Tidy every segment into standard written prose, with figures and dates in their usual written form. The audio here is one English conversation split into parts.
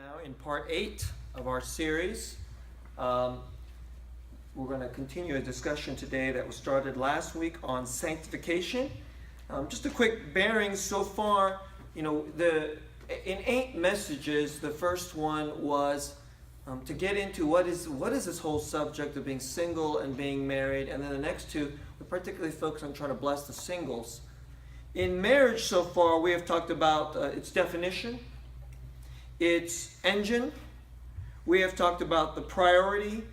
now in part 8 of our series. We're going to continue a discussion today that was started last week on sanctification. Just a quick bearing so far. In 8 messages, the first one was to get into what is this whole subject of being single and being married, and then the next 2 we particularly focus on trying to bless the singles. In marriage so far, we have talked about its definition, its engine. We have talked about the priority,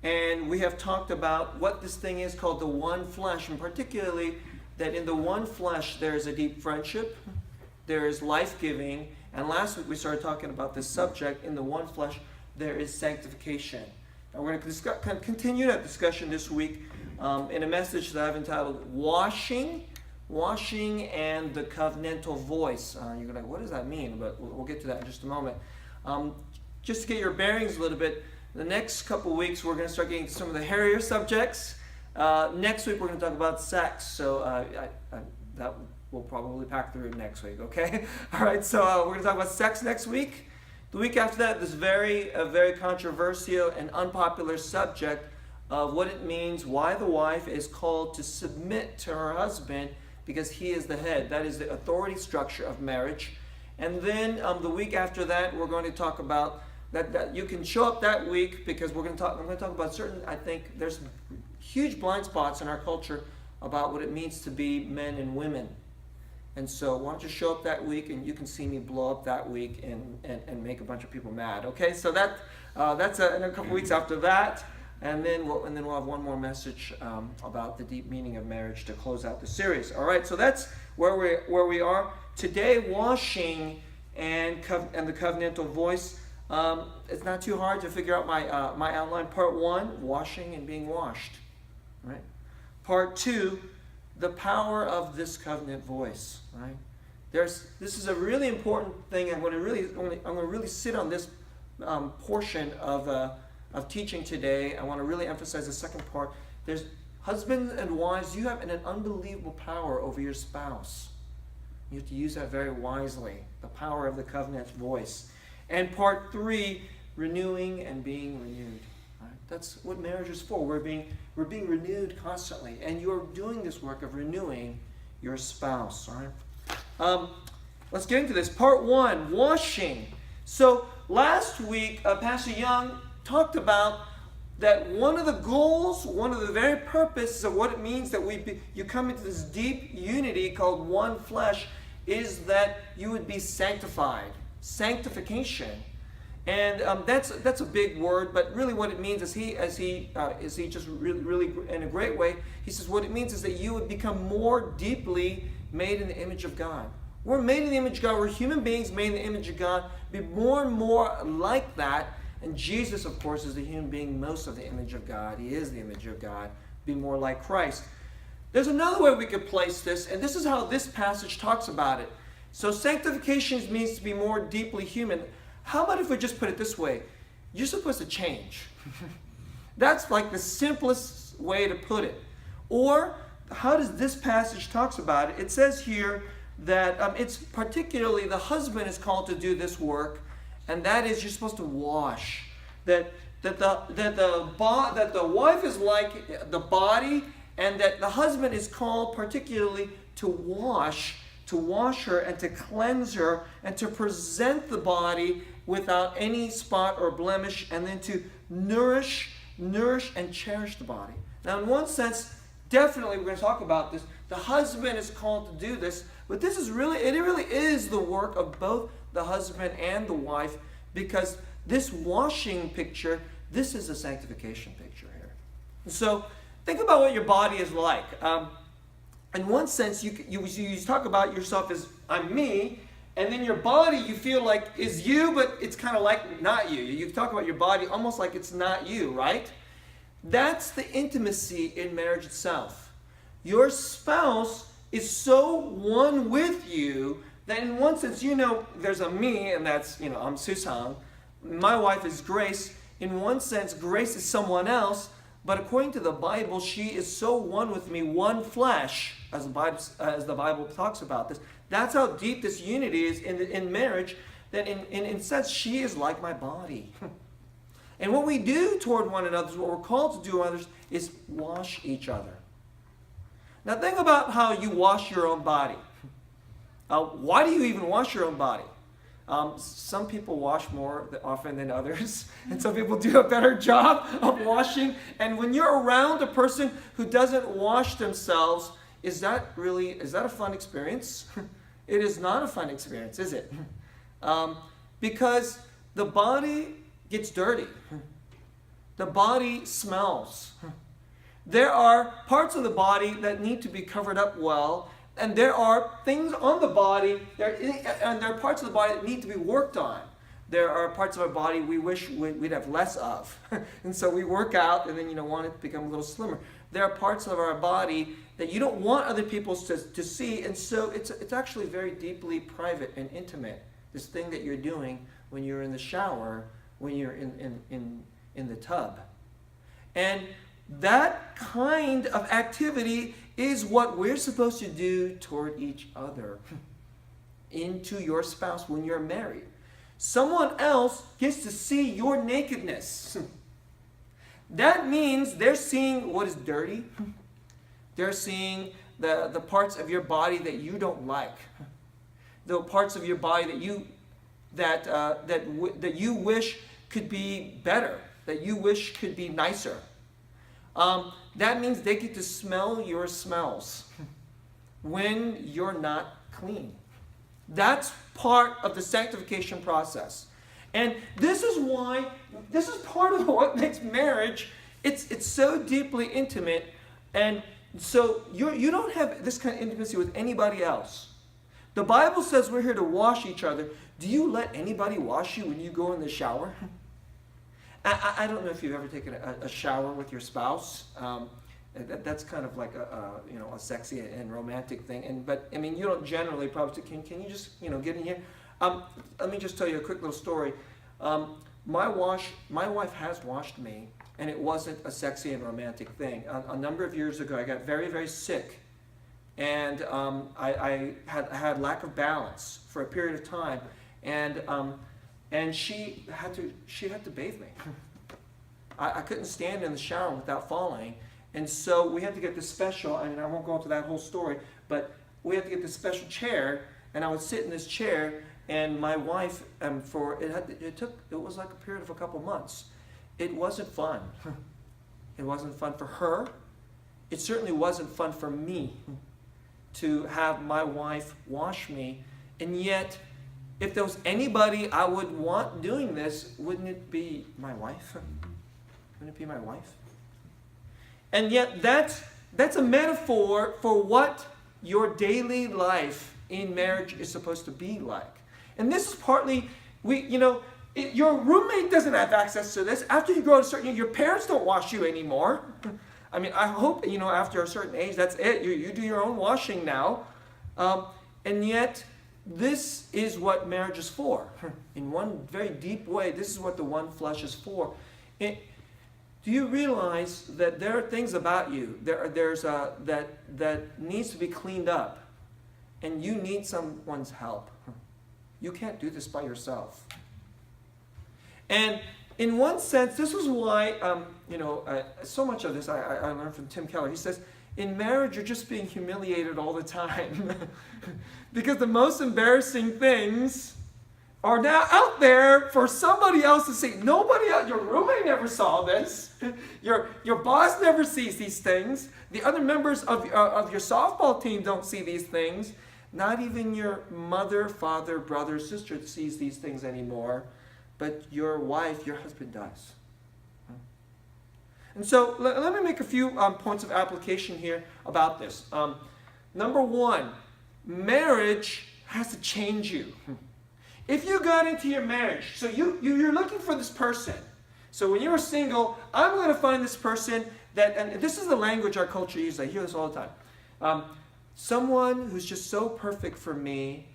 and we have talked about what this thing is called the one flesh, and particularly that in the one flesh there is a deep friendship, there is life-giving, and last week we started talking about this subject. In the one flesh there is sanctification. Now we're going to continue that discussion this week in a message that I've entitled Washing and the Covenantal Voice. You're like, what does that mean? But we'll get to that in just a moment. Just to get your bearings a little bit, the next couple of weeks we're going to start getting some of the hairier subjects. Next week we're going to talk about sex. So that will probably pack through next week, okay? All right, so we're going to talk about sex next week. The week after that, this very controversial and unpopular subject of what it means, why the wife is called to submit to her husband because he is the head. That is the authority structure of marriage. And then the week after that, we're going to talk about that you can show up that week because I'm going to talk about certain, I think there's huge blind spots in our culture about what it means to be men and women. And so why don't you show up that week and you can see me blow up that week and make a bunch of people mad. Okay, so that's in a couple weeks after that. And then we'll have one more message about the deep meaning of marriage to close out the series. All right, so that's where we are today. Washing and the covenantal voice. It's not too hard to figure out my outline. Part 1, washing and being washed. Right. Part 2, the power of this covenant voice. Right. This is a really important thing. I'm going to really sit on this portion of teaching today. I want to really emphasize the second part. There's husbands and wives, you have an unbelievable power over your spouse. You have to use that very wisely. The power of the covenant voice. And part 3, renewing and being renewed. Right? That's what marriage is for. We're being renewed constantly. And you're doing this work of renewing your spouse. All right? Let's get into this. Part 1, washing. So last week, Pastor Young talked about that one of the goals, one of the very purposes of what it means that you come into this deep unity called one flesh is that you would be sanctified. Sanctification. And that's a big word, but really what it means is he just really in a great way, he says what it means is that you would become more deeply made in the image of God. We're made in the image of God. We're human beings made in the image of God. Be more and more like that. And Jesus, of course, is the human being most of the image of God. He is the image of God. Be more like Christ. There's another way we could place this, and this is how this passage talks about it. So sanctification means to be more deeply human. How about if we just put it this way? You're supposed to change. That's like the simplest way to put it. Or how does this passage talks about it? It says here that it's particularly the husband is called to do this work. And that is, you're supposed to wash. That the wife is like the body, and that the husband is called particularly to wash her and to cleanse her and to present the body without any spot or blemish, and then to nourish and cherish the body. Now, in one sense, definitely we're going to talk about this. The husband is called to do this, but it really is the work of both the husband and the wife, because this washing picture, this is a sanctification picture here. And so think about what your body is like. In one sense, you talk about yourself as I'm me, and then your body you feel like is you, but it's kind of like not you. You talk about your body almost like it's not you, right? That's the intimacy in marriage itself. Your spouse is so one with you that in one sense, there's a me, and that's, I'm SooSang. My wife is Grace. In one sense, Grace is someone else, but according to the Bible, she is so one with me, one flesh, as the Bible talks about this. That's how deep this unity is in marriage, that in a sense, she is like my body. And what we do toward one another, what we're called to do others, is wash each other. Now think about how you wash your own body. Why do you even wash your own body? Some people wash more often than others, and some people do a better job of washing. And when you're around a person who doesn't wash themselves, is that a fun experience? It is not a fun experience, is it? Because the body gets dirty. The body smells. There are parts of the body that need to be covered up well, and there are things on the body, and there are parts of the body that need to be worked on. There are parts of our body we wish we'd have less of. And so we work out and then want it to become a little slimmer. There are parts of our body that you don't want other people to see, and so it's actually very deeply private and intimate, this thing that you're doing when you're in the shower, when you're in the tub. And that kind of activity is what we're supposed to do toward each other, into your spouse when you're married. Someone else gets to see your nakedness. That means they're seeing what is dirty. They're seeing the parts of your body that you don't like, the parts of your body that you wish could be better, that you wish could be nicer. That means they get to smell your smells when you're not clean. That's part of the sanctification process. And this is part of what makes marriage, it's so deeply intimate. And so you don't have this kind of intimacy with anybody else. The Bible says we're here to wash each other. Do you let anybody wash you when you go in the shower? I don't know if you've ever taken a shower with your spouse. That's kind of like a sexy and romantic thing. But you don't generally probably. Can you just get in here? Let me just tell you a quick little story. My wife has washed me, and it wasn't a sexy and romantic thing. A number of years ago, I got very, very sick, and I had lack of balance for a period of time, and she had to bathe me. I couldn't stand in the shower without falling, and so we had to get this special. I won't go into that whole story, but we had to get this special chair, and I would sit in this chair. And my wife, it was like a period of a couple months. It wasn't fun. It wasn't fun for her. It certainly wasn't fun for me to have my wife wash me. And yet, if there was anybody I would want doing this, wouldn't it be my wife? Wouldn't it be my wife? And yet, that's a metaphor for what your daily life in marriage is supposed to be like. And this is partly, your roommate doesn't have access to this. After you grow to a certain age, your parents don't wash you anymore. I hope, after a certain age, that's it. You do your own washing now. And yet, this is what marriage is for. In one very deep way, this is what the one flesh is for. Do you realize that there are things about you that needs to be cleaned up, and you need someone's help? You can't do this by yourself. And in one sense, this is why, so much of this I learned from Tim Keller. He says, in marriage, you're just being humiliated all the time. Because the most embarrassing things are now out there for somebody else to see. Nobody else, your roommate never saw this. Your boss never sees these things. The other members of your softball team don't see these things. Not even your mother, father, brother, sister sees these things anymore, but your wife, your husband does. And so let me make a few points of application here about this. Number one, marriage has to change you. If you got into your marriage, so you're looking for this person. So when you were single, I'm going to find this person and this is the language our culture uses. I hear this all the time. Someone who's just so perfect for me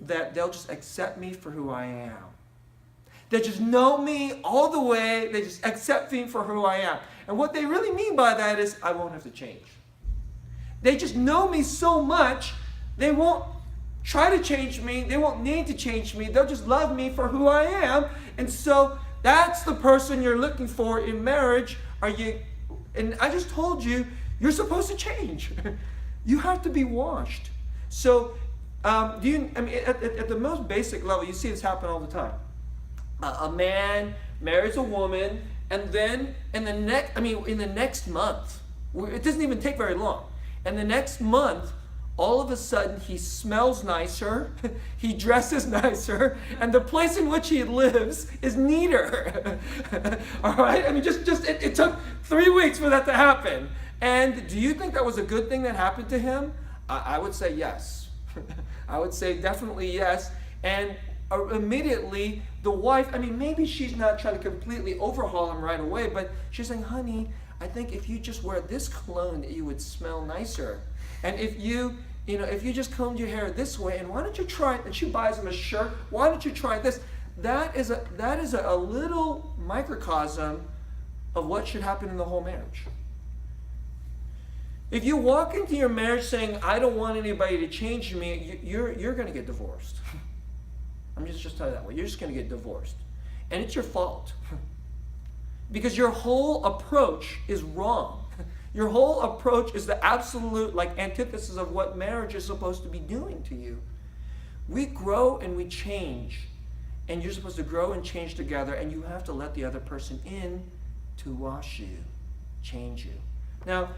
that they'll just accept me for who I am. They just know me all the way. They just accept me for who I am. And what they really mean by that is I won't have to change. They just know me so much, they won't try to change me. They won't need to change me. They'll just love me for who I am. And so that's the person you're looking for in marriage. And I just told you, you're supposed to change. You have to be washed. So, at the most basic level, you see this happen all the time. A man marries a woman, and then in the next month, it doesn't even take very long. And the next month, all of a sudden, he smells nicer, he dresses nicer, and the place in which he lives is neater. All right? It took 3 weeks for that to happen. And do you think that was a good thing that happened to him? I would say yes. I would say definitely yes. And immediately, the wife, maybe she's not trying to completely overhaul him right away, but she's saying, honey, I think if you just wear this cologne, you would smell nicer. And if you just combed your hair this way, and why don't you try it? And she buys him a shirt. Why don't you try this? That is a little microcosm of what should happen in the whole marriage. If you walk into your marriage saying, I don't want anybody to change me, you're going to get divorced. I'm just telling you that way. You're just going to get divorced. And it's your fault. Because your whole approach is wrong. Your whole approach is the absolute antithesis of what marriage is supposed to be doing to you. We grow and we change. And you're supposed to grow and change together, and you have to let the other person in to wash you, change you. Now,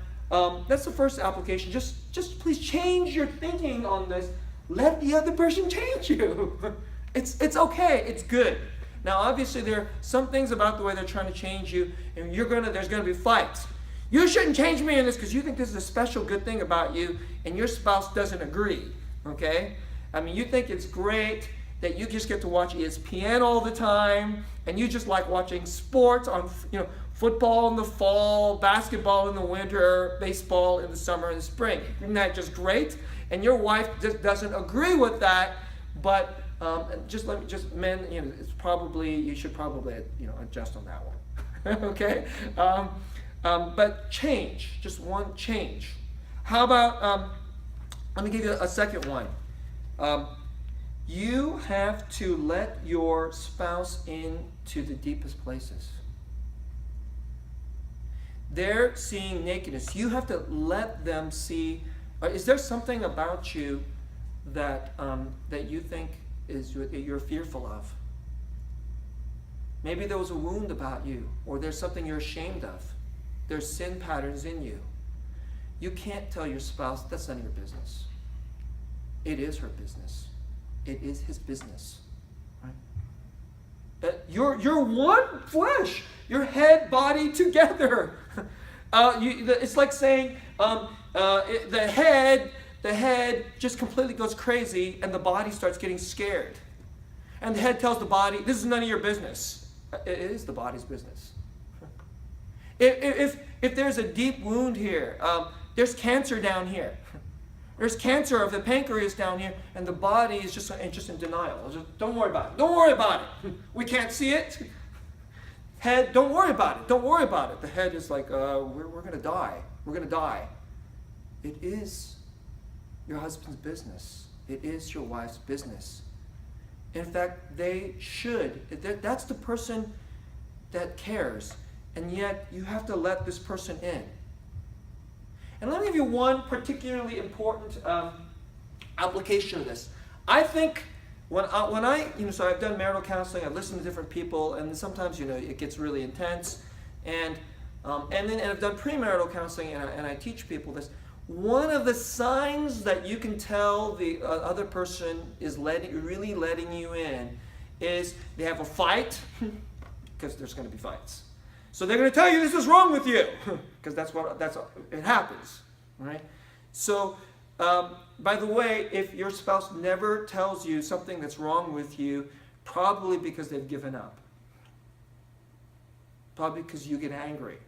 that's the first application. Just please change your thinking on this. Let the other person change you. It's okay. It's good. Now, obviously, there are some things about the way they're trying to change you, and there's going to be fights. You shouldn't change me in this because you think this is a special good thing about you, and your spouse doesn't agree. Okay? You think it's great that you just get to watch ESPN all the time, and you just like watching sports on, football in the fall, basketball in the winter, baseball in the summer and the spring. Isn't that just great? And your wife just doesn't agree with that, but men, it's probably, you should probably, adjust on that one. Okay? But change, just one change. How about, let me give you a second one. You have to let your spouse into the deepest places. They're seeing nakedness. You have to let them see. Is there something about you that you think you're fearful of? Maybe there was a wound about you, or there's something you're ashamed of. There's sin patterns in you. You can't tell your spouse, that's none of your business. It is her business. It is his business. Right? You're one flesh. Your head, body together. It's like saying the head just completely goes crazy, and the body starts getting scared. And the head tells the body, this is none of your business. It is the body's business. If there's a deep wound here, there's cancer down here. There's cancer of the pancreas down here, and the body is just in denial. Don't worry about it. Don't worry about it. We can't see it. Head, don't worry about it. Don't worry about it. The head is like, we're going to die. We're going to die. It is your husband's business. It is your wife's business. In fact, they should. That's the person that cares. And yet, you have to let this person in. And let me give you one particularly important application of this. I think when I so I've done marital counseling, I've listened to different people, and sometimes, it gets really intense. And I've done premarital counseling, and I teach people this. One of the signs that you can tell the other person is really letting you in is they have a fight, because there's going to be fights. So they're going to tell you this is wrong with you, because that's it happens, right? So, by the way, if your spouse never tells you something that's wrong with you, probably because they've given up, probably because you get angry,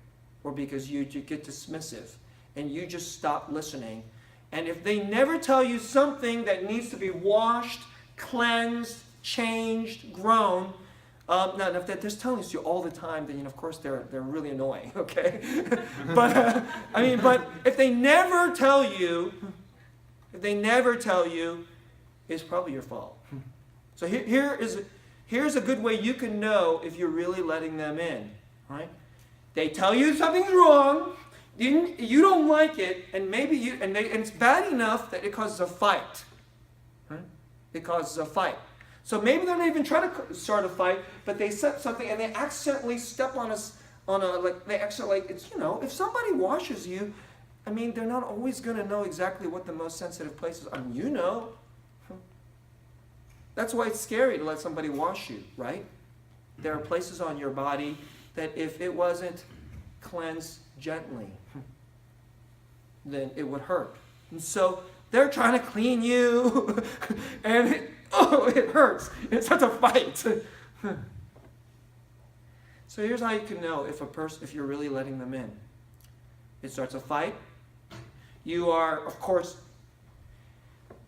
or because you get dismissive, and you just stop listening. And if they never tell you something that needs to be washed, cleansed, changed, grown. Now, if they're just telling us you all the time, then of course they're really annoying. Okay, but but if they never tell you, it's probably your fault. So here's a good way you can know if you're really letting them in, right? They tell you something's wrong, you don't like it, and and it's bad enough that it causes a fight. Right? It causes a fight. So maybe they're not even trying to start a fight, but they said something and they accidentally step on it's, if somebody washes you, I mean, they're not always going to know exactly what the most sensitive place is. I mean, you know. That's why it's scary to let somebody wash you, right? There are places on your body that if it wasn't cleansed gently, then it would hurt. And so they're trying to clean you, and it hurts. It's such a fight. So here's how you can know if you're really letting them in. It starts a fight. You are, of course,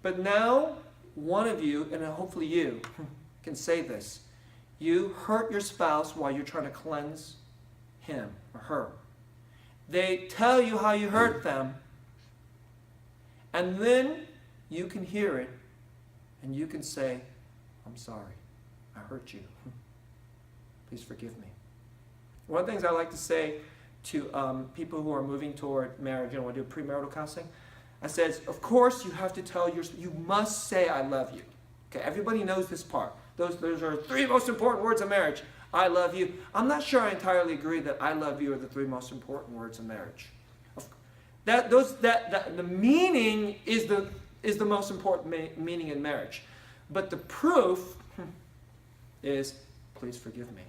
but now one of you, and hopefully you, can say this. You hurt your spouse while you're trying to cleanse him or her. They tell you how you hurt them, and then you can hear it, and you can say, I'm sorry, I hurt you. Please forgive me. One of the things I like to say to people who are moving toward marriage, want to do premarital counseling, I said, of course you have to you must say I love you. Okay, everybody knows this part. Those are 3 most important words of marriage. I love you. I'm not sure I entirely agree that I love you are the 3 most important words of marriage. The meaning is the most important meaning in marriage. But the proof is, please forgive me.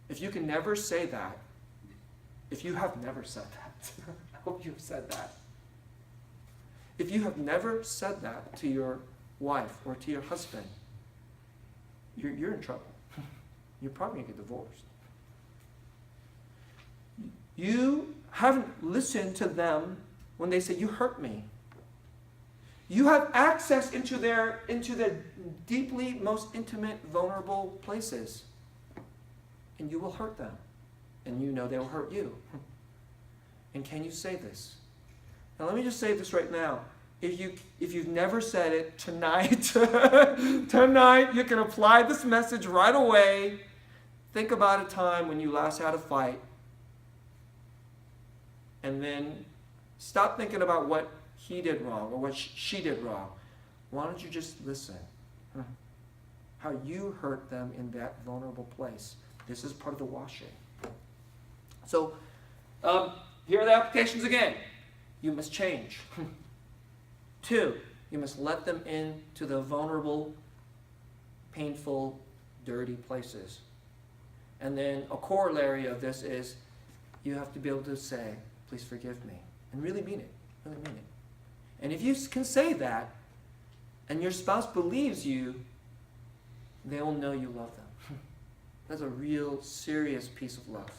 If you can never say that, if you have never said that, I hope you've said that. If you have never said that to your wife or to your husband, you're in trouble. You're probably going to get divorced. You haven't listened to them when they say, you hurt me. You have access into their deeply, most intimate, vulnerable places. And you will hurt them. And you know they will hurt you. And can you say this? Now let me just say this right now. If you've never said it, tonight you can apply this message right away. Think about a time when you last had a fight. And then stop thinking about what he did wrong or what she did wrong. Why don't you just listen? How you hurt them in that vulnerable place. This is part of the washing. So, here are the applications again. You must change. 2, you must let them into the vulnerable, painful, dirty places. And then a corollary of this is you have to be able to say, please forgive me. And really mean it. Really mean it. And if you can say that, and your spouse believes you, they'll know you love them. That's a real serious piece of love.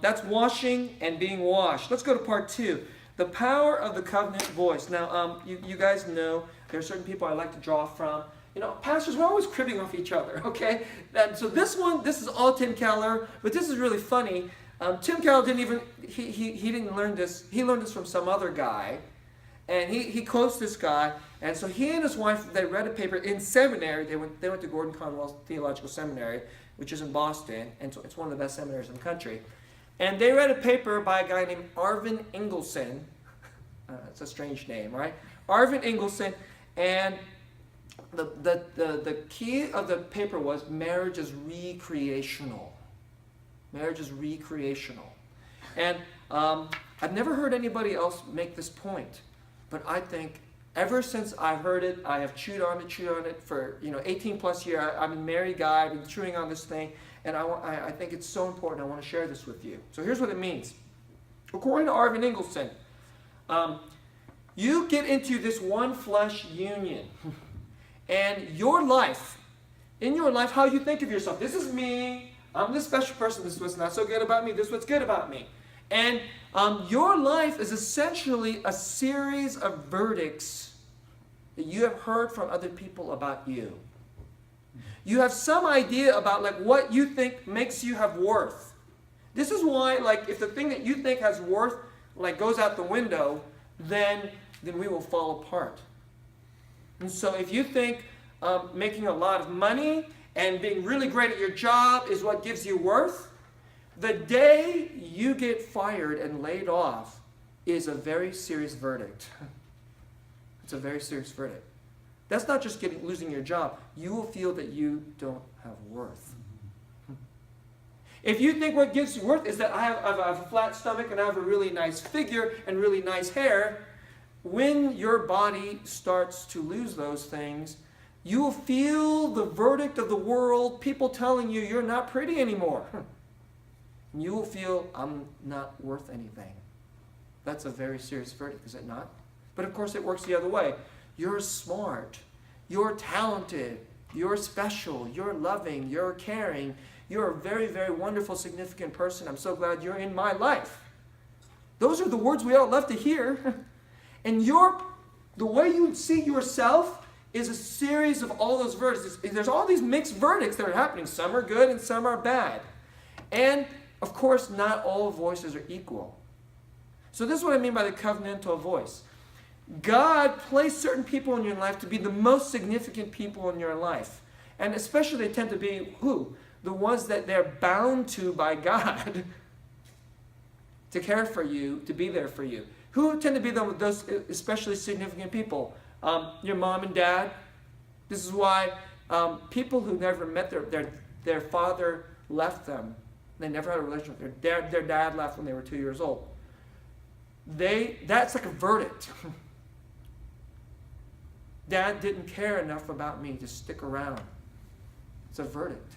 That's washing and being washed. Let's go to part 2. The power of the covenant voice. Now, you guys know there are certain people I like to draw from. Pastors, we're always cribbing off each other, okay? So this is all Tim Keller, but this is really funny. Tim Keller he didn't learn this. He learned this from some other guy, and he quotes this guy. And so he and his wife, they read a paper in seminary. They went to Gordon Conwell Theological Seminary, which is in Boston, and so it's one of the best seminaries in the country. And they read a paper by a guy named Arvin Ingleson. It's a strange name, right? Arvin Ingleson, and the key of the paper was marriage is recreational. Marriage is recreational. And I've never heard anybody else make this point, but I think ever since I heard it, I have chewed on it for 18 plus years. I'm a married guy. I've been chewing on this thing, and I think it's so important. I want to share this with you. So here's what it means. According to Arvin Ingleson, you get into this one flesh union, and in your life, how you think of yourself. This is me. I'm this special person. This is what's not so good about me. This is what's good about me. And your life is essentially a series of verdicts that you have heard from other people about you. You have some idea about what you think makes you have worth. This is why if the thing that you think has worth goes out the window, then we will fall apart. And so if you think making a lot of money and being really great at your job is what gives you worth, the day you get fired and laid off is a very serious verdict. It's a very serious verdict. That's not just losing your job. You will feel that you don't have worth. If you think what gives you worth is that I have a flat stomach and I have a really nice figure and really nice hair, when your body starts to lose those things, you will feel the verdict of the world, people telling you you're not pretty anymore. And you will feel, I'm not worth anything. That's a very serious verdict, is it not? But of course it works the other way. You're smart, you're talented, you're special, you're loving, you're caring, you're a very, very wonderful, significant person. I'm so glad you're in my life. Those are the words we all love to hear. And the way you see yourself is a series of all those verdicts. There's all these mixed verdicts that are happening. Some are good and some are bad. And, of course, not all voices are equal. So this is what I mean by the covenantal voice. God placed certain people in your life to be the most significant people in your life. And especially they tend to be who? The ones that they're bound to by God to care for you, to be there for you. Who tend to be those especially significant people? Your mom and dad. This is why people who never met their father left them. They never had a relationship with their dad left when they were 2 years old. That's like a verdict. Dad didn't care enough about me to stick around. It's a verdict.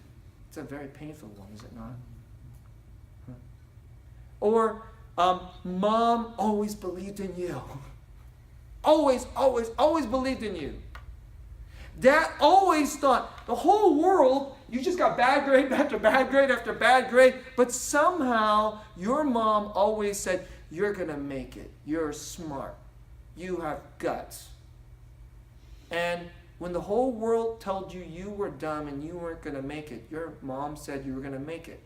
It's a very painful one, is it not? Or mom always believed in you. Always, always, always believed in you. Dad always thought the whole world, you just got bad grade after bad grade after bad grade, but somehow your mom always said, you're going to make it. You're smart. You have guts. And when the whole world told you you were dumb and you weren't going to make it, your mom said you were going to make it.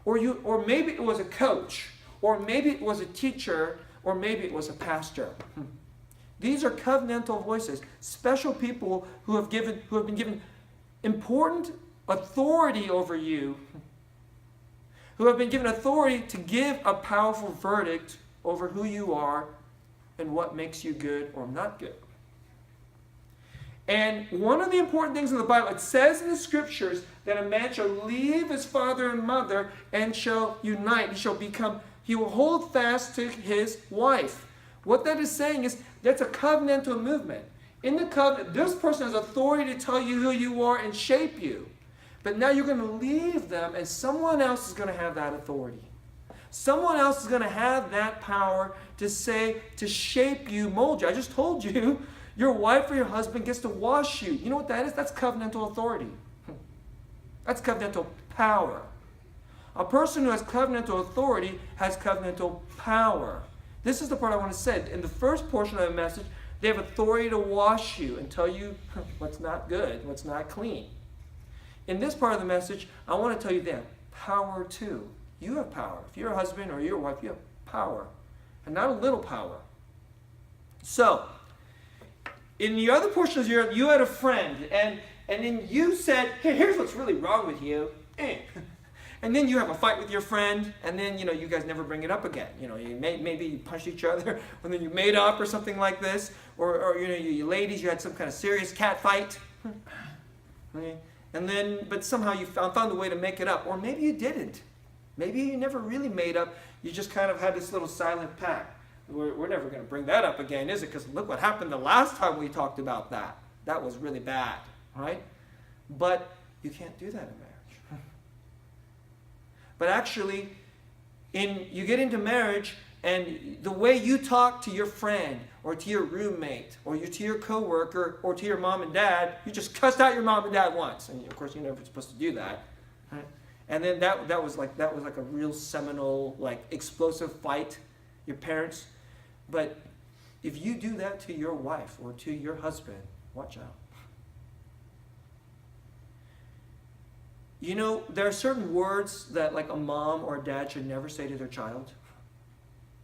Or maybe it was a coach, or maybe it was a teacher, or maybe it was a pastor. These are covenantal voices, special people who have been given important authority over you, who have been given authority to give a powerful verdict over who you are and what makes you good or not good. And one of the important things in the Bible, it says in the scriptures that a man shall leave his father and mother and shall unite. He will hold fast to his wife. What that is saying is that's a covenantal movement. In the covenant, this person has authority to tell you who you are and shape you. But now you're going to leave them and someone else is going to have that authority. Someone else is going to have that power to shape you, mold you. I just told you, your wife or your husband gets to wash you. You know what that is? That's covenantal authority. That's covenantal power. A person who has covenantal authority has covenantal power. This is the part I want to say. In the first portion of the message, they have authority to wash you and tell you what's not good, what's not clean. In this part of the message, I want to tell you that power too. You have power. If you're a husband or you're a wife, you have power. And not a little power. So, in the other portion of Europe, you had a friend, and then you said, hey, here's what's really wrong with you. And then you have a fight with your friend, and then, you guys never bring it up again. Maybe you punched each other, and then you made up or something like this. Or you ladies, you had some kind of serious cat fight. And then, but somehow you found a way to make it up. Or maybe you didn't. Maybe you never really made up. You just kind of had this little silent pact. We're never going to bring that up again, is it? Because look what happened the last time we talked about that. That was really bad, right? But you can't do that in marriage. But actually, you get into marriage, and the way you talk to your friend, or to your roommate, or to your coworker, or to your mom and dad, you just cussed out your mom and dad once, and of course you're never supposed to do that. Right? And then that was like a real seminal, explosive fight. Your parents. But if you do that to your wife or to your husband, watch out. There are certain words that a mom or a dad should never say to their child.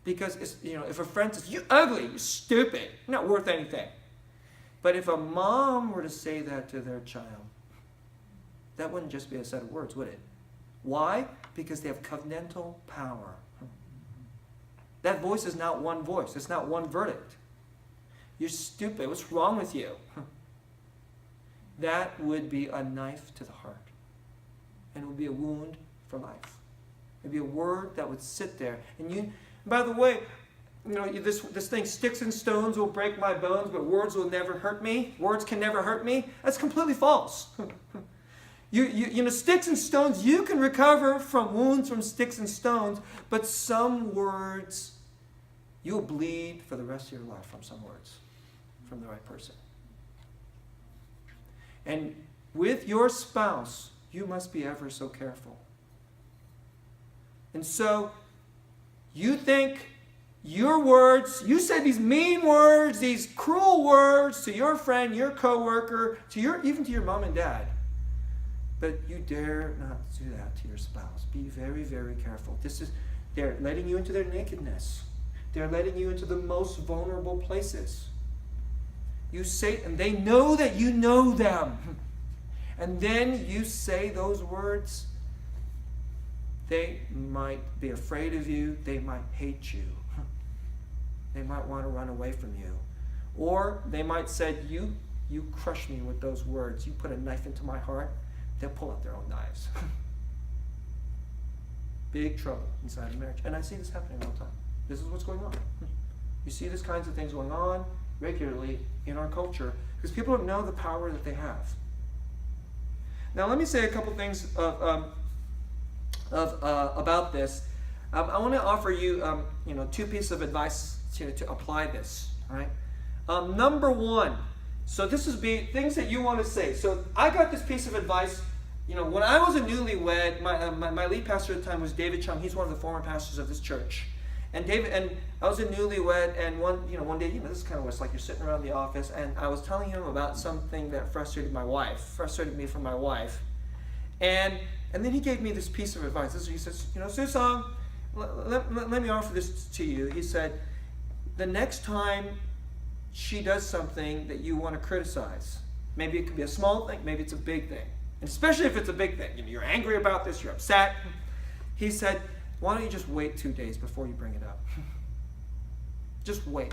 Because if a friend says, you ugly, you stupid, you're not worth anything. But if a mom were to say that to their child, that wouldn't just be a set of words, would it? Why? Because they have covenantal power. That voice is not one voice. It's not one verdict. You're stupid. What's wrong with you? That would be a knife to the heart. And it would be a wound for life. It would be a word that would sit there. And by the way, this thing, sticks and stones will break my bones, but words will never hurt me. Words can never hurt me. That's completely false. Sticks and stones, you can recover from wounds from sticks and stones, but some words, you'll bleed for the rest of your life from some words, from the right person. And with your spouse, you must be ever so careful. And so, you think your words, you said these mean words, these cruel words to your friend, your coworker, even to your mom and dad. But you dare not do that to your spouse. Be very, very careful. They're letting you into their nakedness. They're letting you into the most vulnerable places. You say, and they know that you know them. And then you say those words. They might be afraid of you. They might hate you. They might want to run away from you. Or they might say, you crushed me with those words. You put a knife into my heart. They'll pull out their own knives. Big trouble inside a marriage. And I see this happening all the time. This is what's going on. You see these kinds of things going on regularly in our culture because people don't know the power that they have. Now let me say a couple things about this. I want to offer you, two pieces of advice to apply this. All right. Number one. So this is things that you want to say. So I got this piece of advice. When I was a newlywed, my lead pastor at the time was David Chung. He's one of the former pastors of this church. And I was a newlywed, and one day, this is kind of what it's like. You're sitting around the office, and I was telling him about something that frustrated me from my wife. And then he gave me this piece of advice. He says, SooSang, let me offer this to you. He said, the next time she does something that you want to criticize, maybe it could be a small thing, maybe it's a big thing. And especially if it's a big thing, you're angry about this, you're upset. He said, why don't you just wait 2 days before you bring it up? Just wait.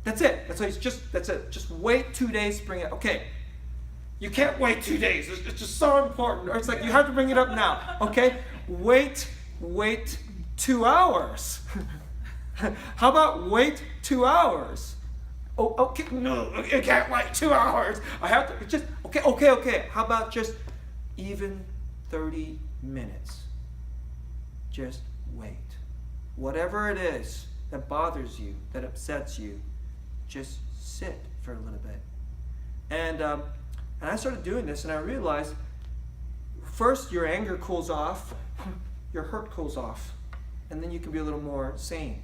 That's it. That's it. Just wait 2 days to bring it up. Okay. You can't wait 2 days. It's just so important. Or it's like you have to bring it up now. Okay? Wait 2 hours. How about wait 2 hours? Oh, okay. No, I can't wait 2 hours. I have to just okay. How about just even 30 minutes? Just wait. Whatever it is that bothers you, that upsets you, just sit for a little bit. And I started doing this, and I realized, first, your anger cools off, your hurt cools off, and then you can be a little more sane.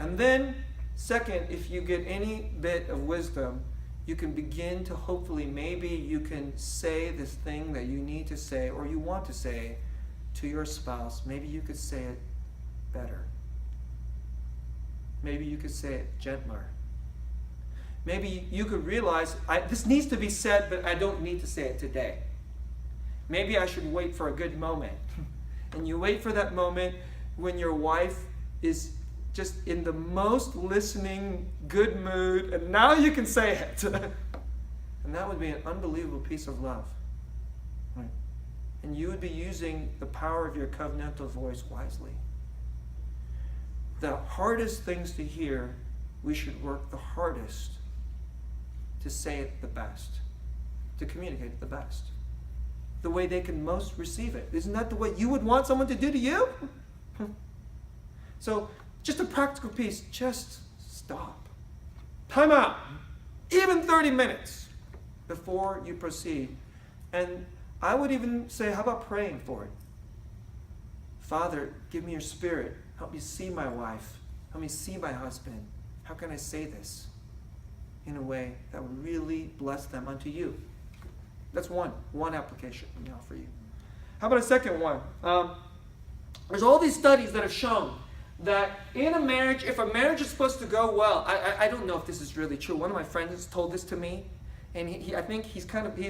And then, second, if you get any bit of wisdom, you can begin to hopefully, maybe you can say this thing that you need to say or you want to say to your spouse. Maybe you could say it better. Maybe you could say it gentler. Maybe you could realize, this needs to be said, but I don't need to say it today. Maybe I should wait for a good moment. And you wait for that moment when your wife is just in the most listening, good mood, and now you can say it. And that would be an unbelievable piece of love. Right? And you would be using the power of your covenantal voice wisely. The hardest things to hear, we should work the hardest to say it the best, to communicate it the best, the way they can most receive it. Isn't that the way you would want someone to do to you? So, just a practical piece, just stop. Time out. Even 30 minutes before you proceed. And I would even say, how about praying for it? Father, give me your spirit. Help me see my wife. Help me see my husband. How can I say this in a way that would really bless them unto you? That's one application we offer you. How about a second one? There's all these studies that have shown that in a marriage, if a marriage is supposed to go well, I don't know if this is really true. One of my friends told this to me. and I think he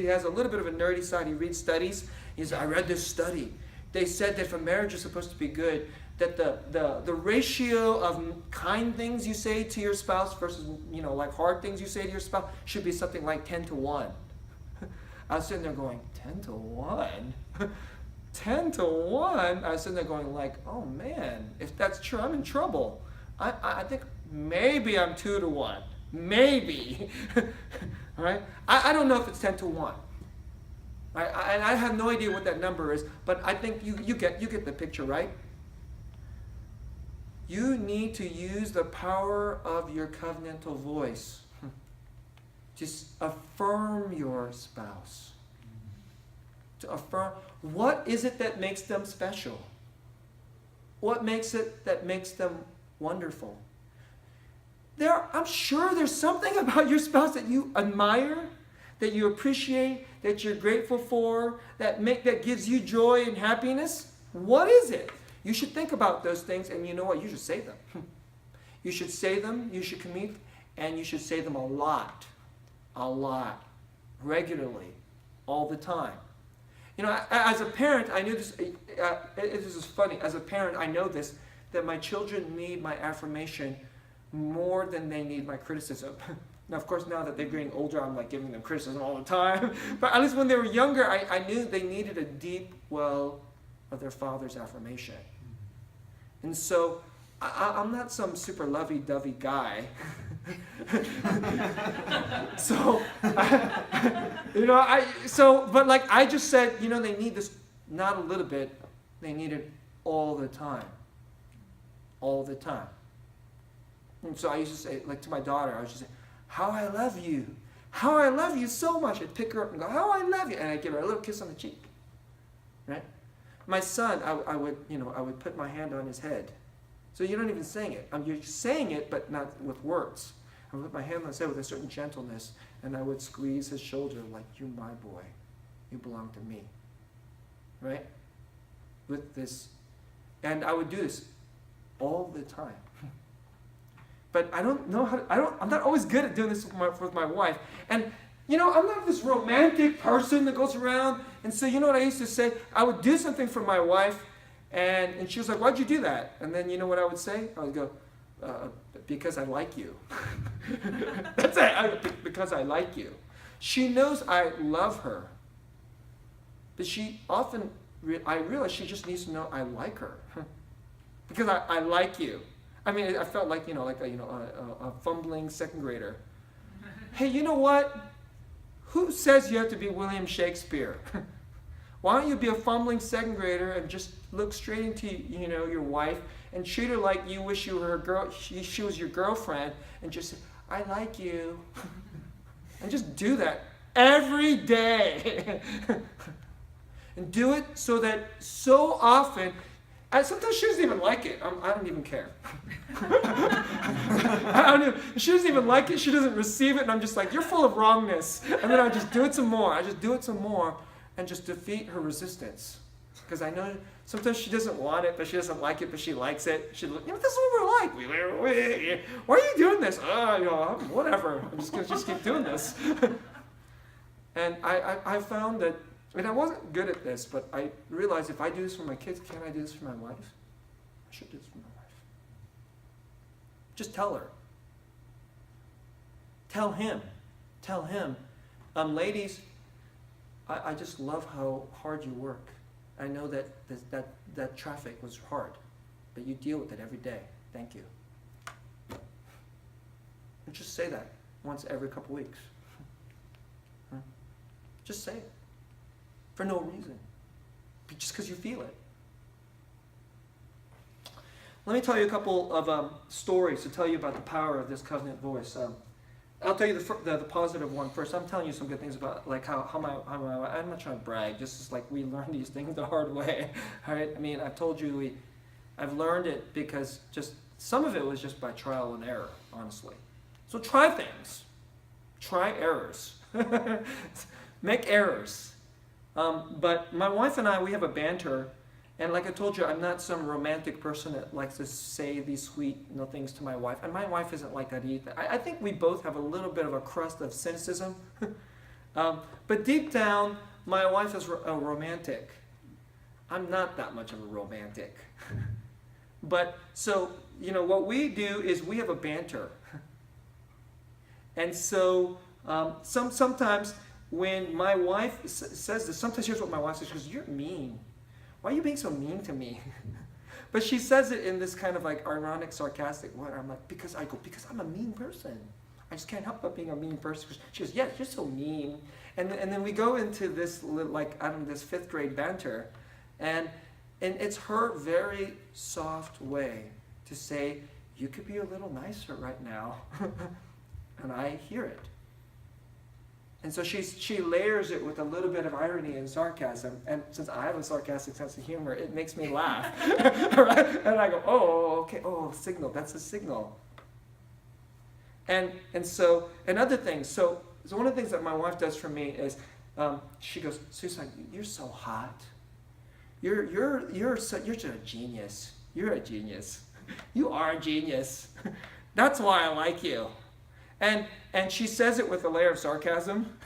has a little bit of a nerdy side. He reads studies. He said, I read this study. They said that if a marriage is supposed to be good, that the ratio of kind things you say to your spouse versus, like hard things you say to your spouse should be something like 10-1. I was sitting there going, 10-1? 10-1? I was sitting there going like, oh man, if that's true, I'm in trouble. I think maybe I'm 2-1. Maybe. Right? I don't know if it's 10-1. And I have no idea what that number is, but I think you get the picture, right? You need to use the power of your covenantal voice. Just affirm your spouse. To affirm. What is it that makes them special? What makes it that makes them wonderful? I'm sure there's something about your spouse that you admire, that you appreciate, that you're grateful for, that gives you joy and happiness. What is it? You should think about those things, and you know what? You should say them. You should say them, you should commit, and you should say them a lot, regularly, all the time. As a parent, I knew this. This is funny. As a parent, I know this, that my children need my affirmation more than they need my criticism. Now, of course, now that they're getting older, I'm like giving them criticism all the time. But at least when they were younger, I knew they needed a deep well of their father's affirmation. And so I'm not some super lovey-dovey guy. But I just said, they need this not a little bit, they need it all the time. All the time. And so I used to say, like to my daughter, I used to say, how I love you. How I love you so much. I'd pick her up and go, how I love you. And I'd give her a little kiss on the cheek. Right? My son, I would put my hand on his head. So you don't even sing it. You're saying it, but not with words. I would put my hand on his head with a certain gentleness, and I would squeeze his shoulder like, you're my boy. You belong to me. Right? With this. And I would do this all the time. But I don't know I'm not always good at doing this with my wife. And, I'm not this romantic person that goes around. And so, you know what I used to say? I would do something for my wife, and she was like, why'd you do that? And then you know what I would say? I would go, because I like you. That's it. Because I like you. She knows I love her. But she often, I realize she just needs to know I like her. Because I like you. I mean, I felt like, a fumbling second grader. Hey, you know what? Who says you have to be William Shakespeare? Why don't you be a fumbling second grader and just look straight into, your wife and treat her like you wish you were her girl, she was your girlfriend, and just say, I like you. And just do that every day. And do it so that so often, and sometimes she doesn't even like it. I don't even care. She doesn't even like it. She doesn't receive it. And I'm just like, you're full of wrongness. And then I just do it some more. And just defeat her resistance. Because I know sometimes she doesn't want it, but she doesn't like it, but she likes it. This is what we're like. Why are you doing this? Whatever. I'm just going to keep doing this. And I found that, and I wasn't good at this, but I realized if I do this for my kids, can't I do this for my wife? I should do this for my wife. Just tell her. Tell him. Ladies, I just love how hard you work. I know that traffic was hard, but you deal with it every day. Thank you. And just say that once every couple weeks. Just say it. For no reason. Just because you feel it. Let me tell you a couple of stories to tell you about the power of this covenant voice. I'll tell you the positive one first. I'm telling you some good things about like how I'm not trying to brag. Just as like we learn these things the hard way. All right. I mean, I've told you I've learned it because just some of it was just by trial and error, honestly. So try things. Try errors. Make errors. But my wife and I, we have a banter, and like I told you, I'm not some romantic person that likes to say these sweet things to my wife, and my wife isn't like that either. I think we both have a little bit of a crust of cynicism. But deep down, my wife is a romantic. I'm not that much of a romantic. But so, what we do is we have a banter. And so sometimes when my wife says this, sometimes here's what my wife says. She goes, "You're mean. Why are you being so mean to me?" But she says it in this kind of like ironic, sarcastic way. I'm like, because I'm a mean person. I just can't help but being a mean person. She goes, "Yes, you're so mean." And then we go into this this fifth grade banter, and it's her very soft way to say, "You could be a little nicer right now," and I hear it. And so she layers it with a little bit of irony and sarcasm. And since I have a sarcastic sense of humor, it makes me laugh. Right? And I go, "Oh, okay, signal, that's a signal." And other things. So one of the things that my wife does for me is she goes, "SooSang, you're so hot. You're just a genius. You're a genius. You are a genius. That's why I like you." And she says it with a layer of sarcasm.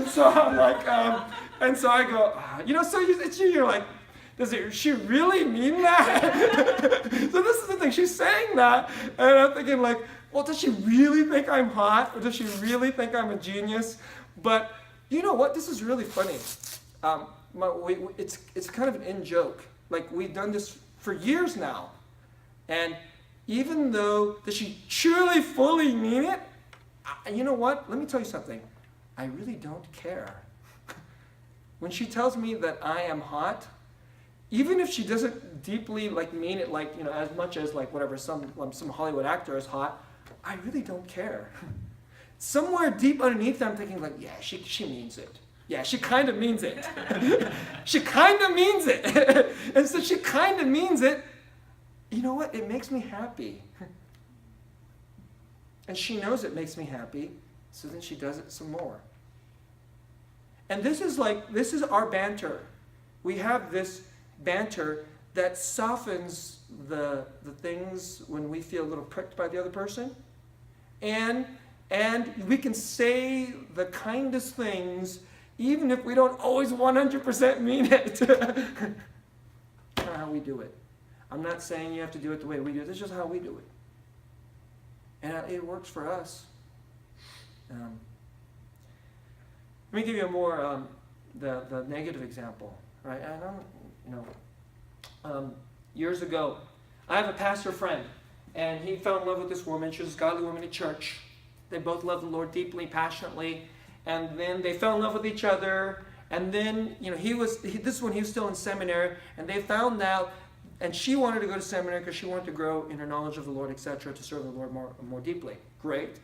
So I'm like, and so I go, so you're like, does she really mean that? So this is the thing, she's saying that, and I'm thinking like, well, does she really think I'm hot, or does she really think I'm a genius? But you know what? This is really funny. It's kind of an in-joke. Like, we've done this for years now, and even though does she truly fully mean it, you know what? Let me tell you something. I really don't care. When she tells me that I am hot, even if she doesn't deeply mean it as much as whatever some Hollywood actor is hot, I really don't care. Somewhere deep underneath, I'm thinking yeah, she means it. Yeah, she kind of means it. She kind of means it. And so she kind of means it. You know what? It makes me happy. And she knows it makes me happy, so then she does it some more. And this is our banter. We have this banter that softens the things when we feel a little pricked by the other person. And we can say the kindest things even if we don't always 100% mean it. That's how we do it. I'm not saying you have to do it the way we do it. This is just how we do it. And it works for us. Let me give you a more the negative example, right? Years ago, I have a pastor friend, and he fell in love with this woman. She was a godly woman at church. They both loved the Lord deeply, passionately, and then they fell in love with each other. And then, this is when he was still in seminary, and they found out. And she wanted to go to seminary because she wanted to grow in her knowledge of the Lord, etc., to serve the Lord more deeply. Great.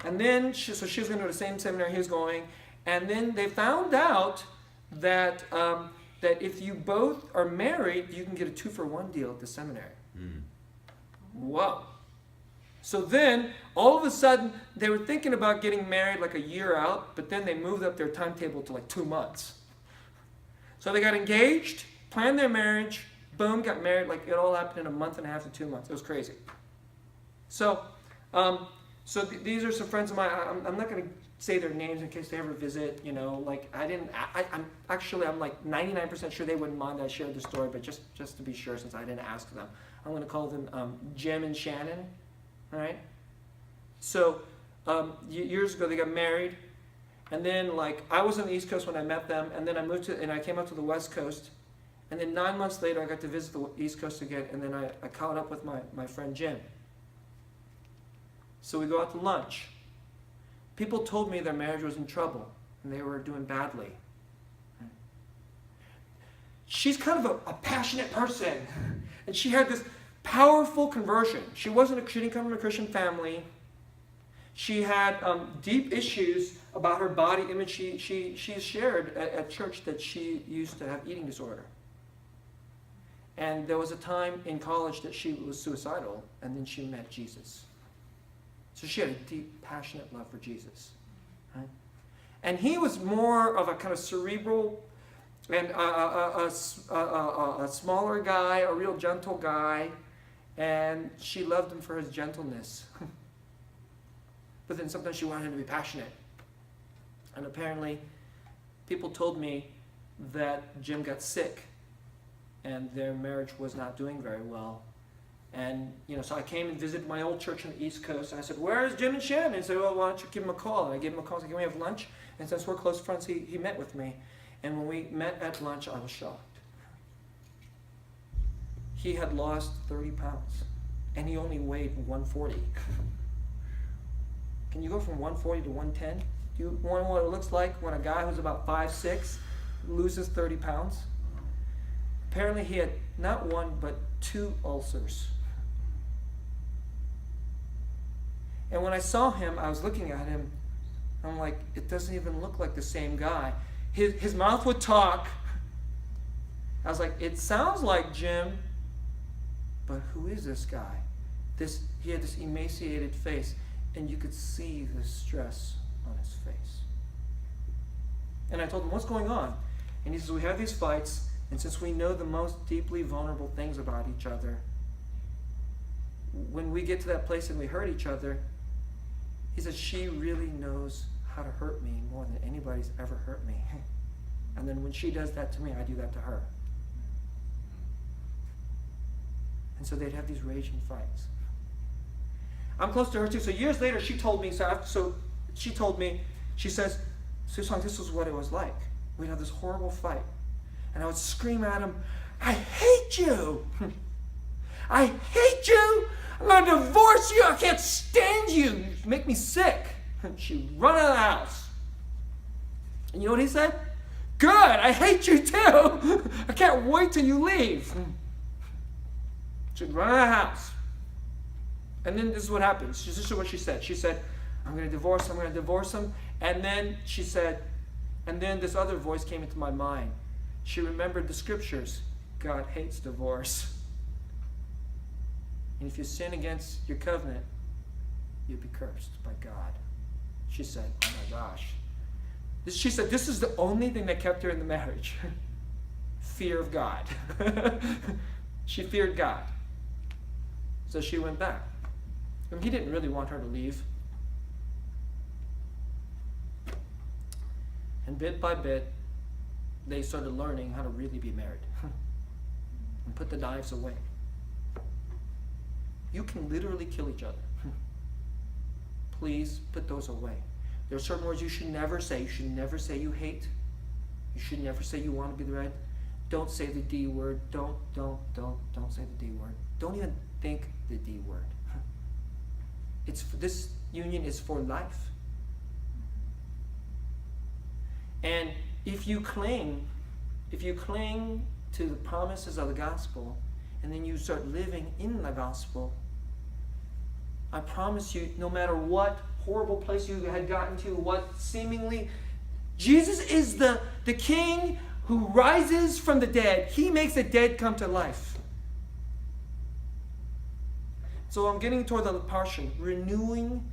And then, she was going to go to the same seminary he was going. And then they found out that if you both are married, you can get a 2-for-1 deal at the seminary. Mm. Wow. So then, all of a sudden, they were thinking about getting married a year out, but then they moved up their timetable to 2 months. So they got engaged, planned their marriage, boom, got married. It all happened in a month and a half to 2 months. It was crazy. So these are some friends of mine. I'm not going to say their names in case they ever visit. I'm 99% sure they wouldn't mind that I shared the story, but just to be sure, since I didn't ask them, I'm going to call them Jim and Shannon. All right. So years ago they got married, and then I was on the East Coast when I met them, and then I came up to the West Coast. And then 9 months later, I got to visit the East Coast again, and then I caught up with my friend Jim. So we go out to lunch. People told me their marriage was in trouble, and they were doing badly. She's kind of a passionate person, and she had this powerful conversion. She didn't come from a Christian family. She had deep issues about her body image. She shared at church that she used to have eating disorder. And there was a time in college that she was suicidal, and then she met Jesus. So she had a deep, passionate love for Jesus. Right? And he was more of a kind of cerebral and a smaller guy, a real gentle guy, and she loved him for his gentleness. But then sometimes she wanted him to be passionate. And apparently, people told me that Jim got sick and their marriage was not doing very well. And, so I came and visited my old church on the East Coast, and I said, "Where's Jim and Shannon?" And he said, "Well, why don't you give him a call?" And I gave him a call. I said, "Can we have lunch?" And since we're close friends, he met with me. And when we met at lunch, I was shocked. He had lost 30 pounds, and he only weighed 140. Can you go from 140 to 110? Do you want what it looks like when a guy who's about 5'6" loses 30 pounds? Apparently he had not one, but 2 ulcers. And when I saw him, I was looking at him, I'm like, it doesn't even look like the same guy. His mouth would talk. I was like, it sounds like Jim, but who is this guy? He had this emaciated face, and you could see the stress on his face. And I told him, "What's going on?" And he says, "We have these fights, and since we know the most deeply vulnerable things about each other, when we get to that place and we hurt each other," he says, "she really knows how to hurt me more than anybody's ever hurt me. And then when she does that to me, I do that to her." And so they'd have these raging fights. I'm close to her too. So years later, she told me, she says, "SooSang, this was what it was like. We'd have this horrible fight. And I would scream at him, 'I hate you. I hate you. I'm going to divorce you. I can't stand you. You make me sick.' And she'd run out of the house. And you know what he said? 'Good, I hate you too. I can't wait till you leave.' She'd run out of the house. And then this is what happens. This is what she said. She said, I'm going to divorce him. And then she said, and then this other voice came into my mind. She remembered the scriptures. God hates divorce. And if you sin against your covenant, you'll be cursed by God. She said, oh my gosh. She said, this is the only thing that kept her in the marriage. Fear of God. She feared God. So she went back. And he didn't really want her to leave. And bit by bit, they started learning how to really be married. And put the knives away. You can literally kill each other. Please put those away. There are certain words you should never say. You should never say you hate. You should never say you want to be the right. Don't say the D word. Don't say the D word. Don't even think the D word. This union is for life. And if you cling to the promises of the gospel, and then you start living in the gospel, I promise you, no matter what horrible place you had gotten to, what seemingly, Jesus is the King who rises from the dead. He makes the dead come to life. So I'm getting toward the portion, renewing.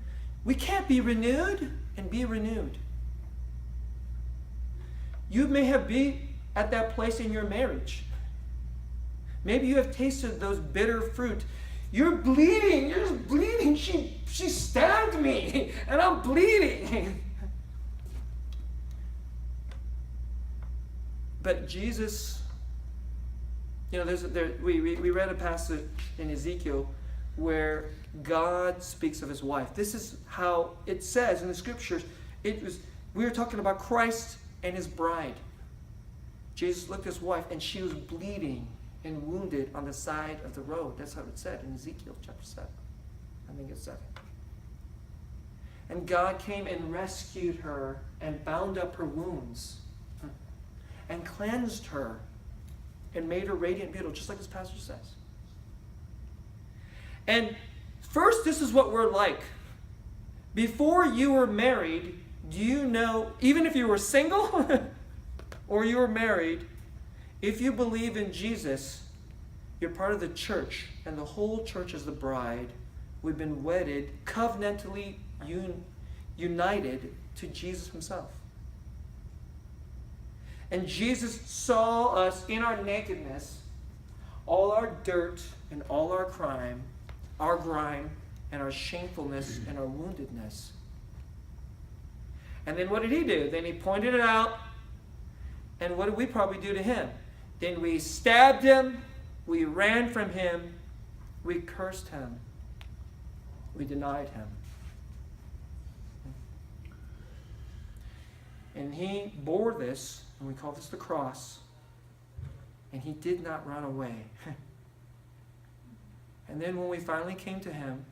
We can't be renewed and be renewed. You may have been at that place in your marriage. Maybe you have tasted those bitter fruit. You're bleeding. You're just bleeding. She stabbed me, and I'm bleeding. But Jesus, we read a passage in Ezekiel where God speaks of his wife. This is how it says in the scriptures. We were talking about Christ and his bride. Jesus looked at his wife, and she was bleeding and wounded on the side of the road. That's how it said in Ezekiel chapter 7. I think it's 7. And God came and rescued her and bound up her wounds and cleansed her and made her radiant and beautiful, just like this passage says. And first, this is what we're like. Before you were married, do you know, even if you were single or you were married, if you believe in Jesus, you're part of the church, and the whole church is the bride. We've been wedded, covenantally united to Jesus himself. And Jesus saw us in our nakedness, all our dirt and all our crime, our grime and our shamefulness and our woundedness. And then what did he do? Then he pointed it out. And what did we probably do to him? Then we stabbed him. We ran from him. We cursed him. We denied him. And he bore this, and we call this the cross. And he did not run away. And then when we finally came to him,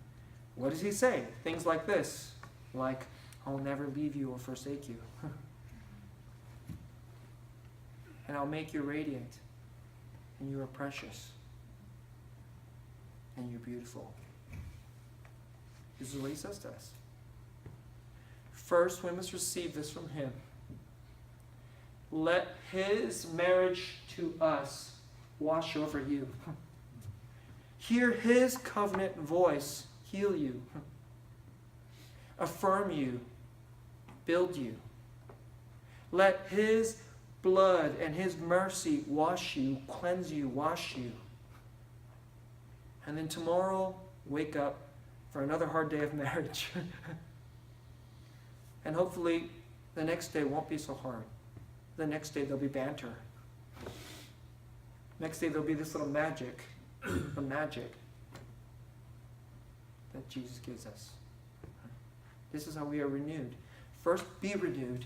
what does he say? Things like this, like, I'll never leave you or forsake you. And I'll make you radiant. And you are precious. And you're beautiful. This is what he says to us. First, we must receive this from him. Let his marriage to us wash over you. Hear his covenant voice heal you, affirm you, build you. Let his blood and his mercy wash you, cleanse you, wash you. And then tomorrow, wake up for another hard day of marriage. And hopefully, the next day won't be so hard. The next day, there'll be banter. Next day, there'll be this little magic, the magic that Jesus gives us. This is how we are renewed. First, be renewed.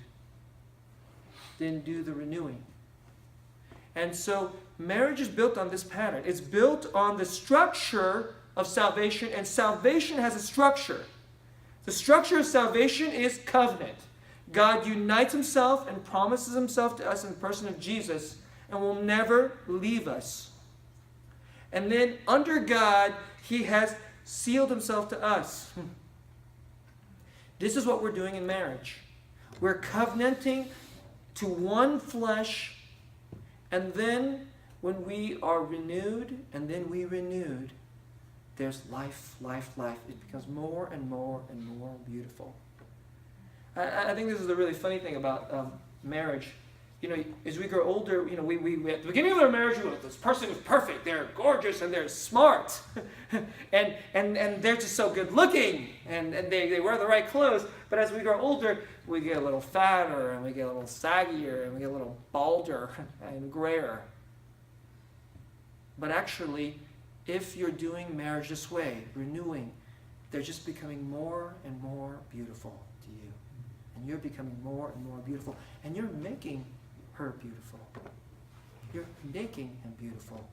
Then do the renewing. And so, marriage is built on this pattern. It's built on the structure of salvation, and salvation has a structure. The structure of salvation is covenant. God unites himself and promises himself to us in the person of Jesus and will never leave us. And then under God, he has sealed himself to us. This is what we're doing in marriage. We're covenanting to one flesh, and then when we are renewed, and then we renewed, there's life, life, life. It becomes more and more and more beautiful. I think this is the really funny thing about marriage. You know, as we grow older, you know, we at the beginning of our marriage, we go, this person is perfect. They're gorgeous and they're smart, and they're just so good looking, and they wear the right clothes. But as we grow older, we get a little fatter, and we get a little saggier, and we get a little balder and grayer. But actually, if you're doing marriage this way, renewing, they're just becoming more and more beautiful to you. And you're becoming more and more beautiful. And you're making her beautiful. You're making him beautiful.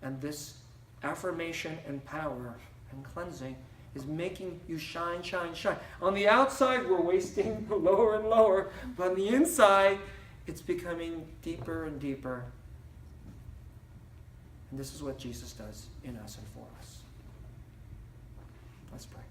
And this affirmation and power and cleansing is making you shine, shine, shine. On the outside, we're wasting lower and lower. But on the inside, it's becoming deeper and deeper. And this is what Jesus does in us and for us. Let's pray.